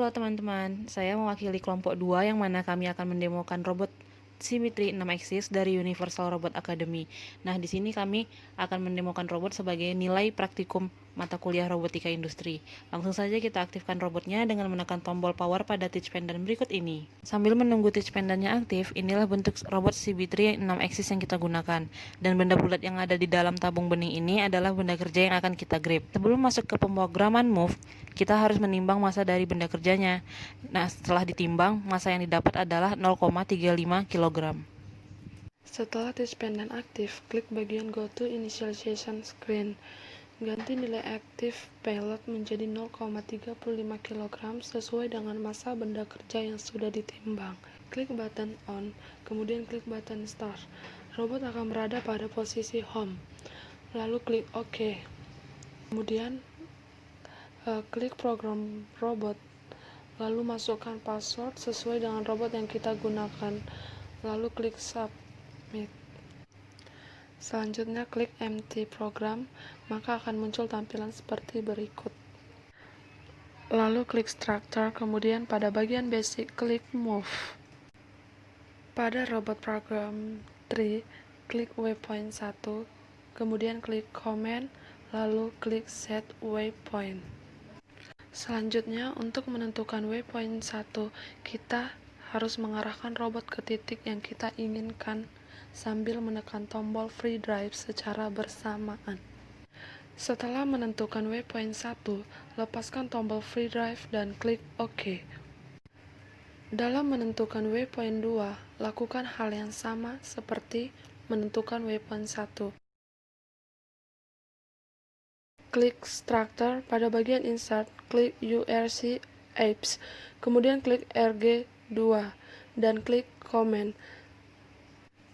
Halo teman-teman, saya mewakili kelompok 2 yang mana kami akan mendemokan robot Symmetry 6 Axis dari Universal Robot Academy. Nah, di sini kami akan mendemokan robot sebagai nilai praktikum mata kuliah robotika industri. Langsung saja kita aktifkan robotnya dengan menekan tombol power pada touch pendant berikut ini. Sambil menunggu touch pendantnya aktif, inilah bentuk robot Symmetry 6 Axis yang kita gunakan. Dan benda bulat yang ada di dalam tabung bening ini adalah benda kerja yang akan kita grab. Sebelum masuk ke pemrograman move, kita harus menimbang massa dari benda kerjanya. Nah, setelah ditimbang, massa yang didapat adalah 0,35 kg. Setelah touch pendant aktif, klik bagian Go to Initialization Screen. Ganti nilai aktif payload menjadi 0,35 kg sesuai dengan massa benda kerja yang sudah ditimbang. Klik button On, kemudian klik button Start. Robot akan berada pada posisi Home. Lalu klik OK. Kemudian klik program robot. Lalu masukkan password sesuai dengan robot yang kita gunakan. Lalu klik Submit. Selanjutnya klik Empty Program, maka akan muncul tampilan seperti berikut. Lalu klik Structure, kemudian pada bagian Basic klik Move. Pada robot program 3, klik Waypoint 1, kemudian klik Command, lalu klik Set Waypoint. Selanjutnya, untuk menentukan waypoint 1, kita harus mengarahkan robot ke titik yang kita inginkan sambil menekan tombol free drive secara bersamaan. Setelah menentukan waypoint 1, lepaskan tombol free drive dan klik OK. Dalam menentukan waypoint 2, lakukan hal yang sama seperti menentukan waypoint 1. Klik Structure, pada bagian Insert, klik URC Apps, kemudian klik RG2, dan klik Command.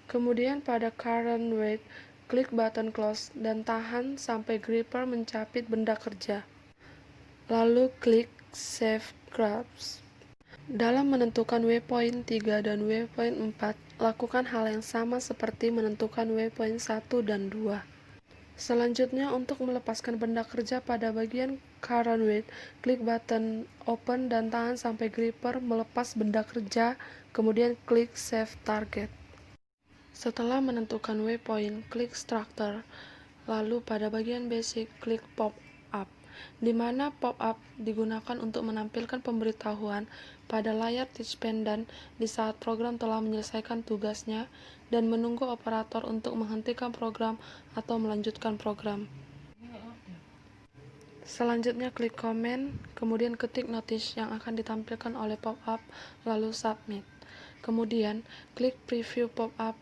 Kemudian pada Current Weight, klik button Close dan tahan sampai gripper mencapit benda kerja. Lalu klik Save Grabs. Dalam menentukan waypoint 3 dan waypoint 4, lakukan hal yang sama seperti menentukan waypoint 1 dan 2. Selanjutnya, untuk melepaskan benda kerja pada bagian Current Weight, klik button Open dan tahan sampai gripper melepas benda kerja, kemudian klik Save Target. Setelah menentukan waypoint, klik Structure, lalu pada bagian Basic, klik Pop Up, di mana Pop Up digunakan untuk menampilkan pemberitahuan pada layar touch pendant di saat program telah menyelesaikan tugasnya dan menunggu operator untuk menghentikan program atau melanjutkan program. Selanjutnya klik Command, kemudian ketik notice yang akan ditampilkan oleh pop-up, lalu Submit. Kemudian klik Preview pop-up,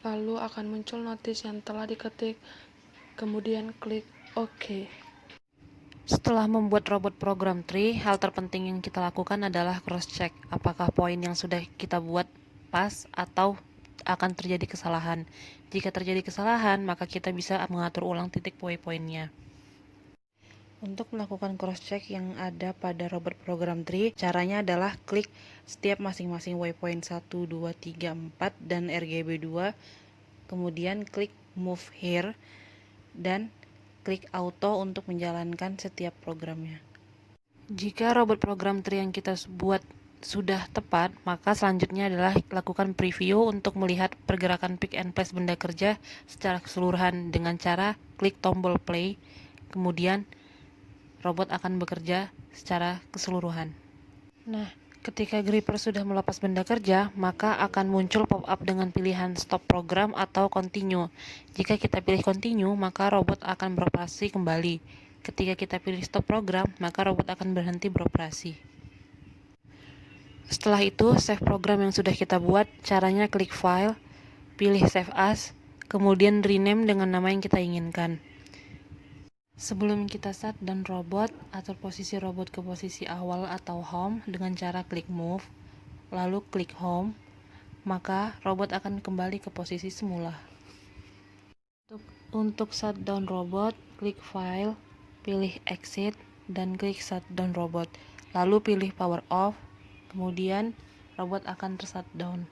lalu akan muncul notice yang telah diketik, kemudian klik OK. Setelah membuat robot program tree, hal terpenting yang kita lakukan adalah cross-check apakah poin yang sudah kita buat pas atau akan terjadi kesalahan. Jika terjadi kesalahan, maka kita bisa mengatur ulang titik waypoint-nya. Untuk melakukan cross-check yang ada pada robot program tree, caranya adalah klik setiap masing-masing waypoint 1, 2, 3, 4, dan RGB2, kemudian klik Move Here, dan klik Auto untuk menjalankan setiap programnya. Jika robot program tree yang kita buat sudah tepat, maka selanjutnya adalah lakukan preview untuk melihat pergerakan pick and place benda kerja secara keseluruhan dengan cara klik tombol play, kemudian robot akan bekerja secara keseluruhan. Nah, ketika gripper sudah melepas benda kerja, maka akan muncul pop-up dengan pilihan stop program atau continue. Jika kita pilih continue, maka robot akan beroperasi kembali. Ketika kita pilih stop program, maka robot akan berhenti beroperasi. Setelah itu, save program yang sudah kita buat. Caranya klik File, pilih Save As, kemudian rename dengan nama yang kita inginkan. Sebelum kita shutdown robot, atur posisi robot ke posisi awal atau home dengan cara klik move, lalu klik home, maka robot akan kembali ke posisi semula. Untuk shutdown robot, klik file, pilih exit, dan klik shutdown robot, lalu pilih power off, kemudian robot akan tershutdown.